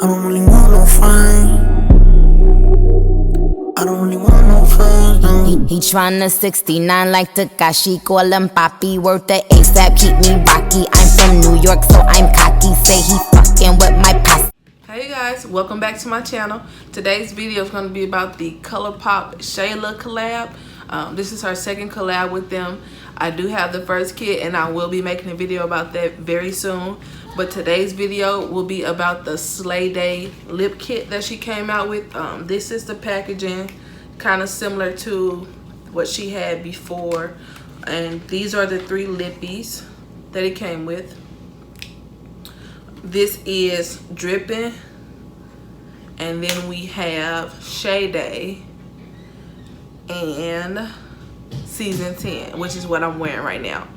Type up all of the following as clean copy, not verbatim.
I don't really want no fame. I don't really want no fame. He tryna 69 like Takashi, call him Papi, worth the ASAP, keep me rocky. I'm from New York, so I'm cocky, say he fucking with my posse. Hey guys, welcome back to my channel. Today's video is going to be about the Colourpop Shayla collab. This is her second collab with them. I do have the first kit and I will be making a video about that very soon. But today's video will be about the Slay Day lip kit that she came out with. This is the packaging, kind of similar to what she had before. And these are the 3 lippies that it came with. This is Drippin, and then we have Shay and Season 10, which is what I'm wearing right now.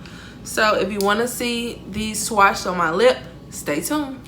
So if you want to see these swatched on my lip, stay tuned.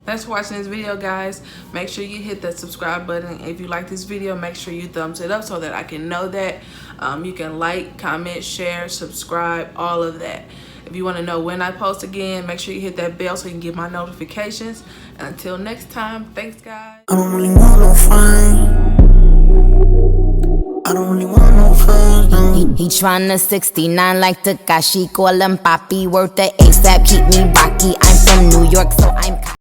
Thanks for watching this video, guys. Make sure you hit that subscribe button. If you like this video, make sure you thumbs it up so that I can know that. You can like, comment, share, subscribe, all of that. If you want to know when I post again, make sure you hit that bell so you can get my notifications. And until next time, thanks, guys. I don't really want no fame. I don't really want no fame. He tryna 69 like Takashi, call him Papi, worth the ASAP, keep me rocky. I'm from New York, so I'm